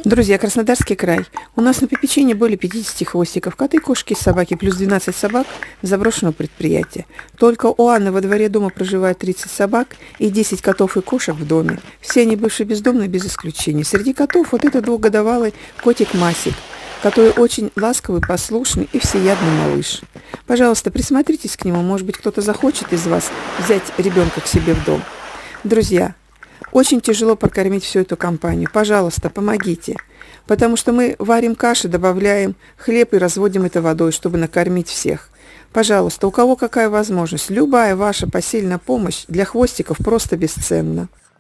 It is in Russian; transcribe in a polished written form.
Друзья, Краснодарский край. У нас на попечении более 50 хвостиков. Коты, кошки, собаки, плюс 12 собак заброшенного предприятия. Только у Анны во дворе дома проживает 30 собак и 10 котов и кошек в доме. Все они бывшие бездомные без исключения. Среди котов вот этот двухгодовалый котик Масик, который очень ласковый, послушный и всеядный малыш. Пожалуйста, присмотритесь к нему. Может быть, кто-то захочет из вас взять ребенка к себе в дом. Друзья, очень тяжело прокормить всю эту компанию. Пожалуйста, помогите. Потому что мы варим каши, добавляем хлеб и разводим это водой, чтобы накормить всех. Пожалуйста, у кого какая возможность, любая ваша посильная помощь для хвостиков просто бесценна.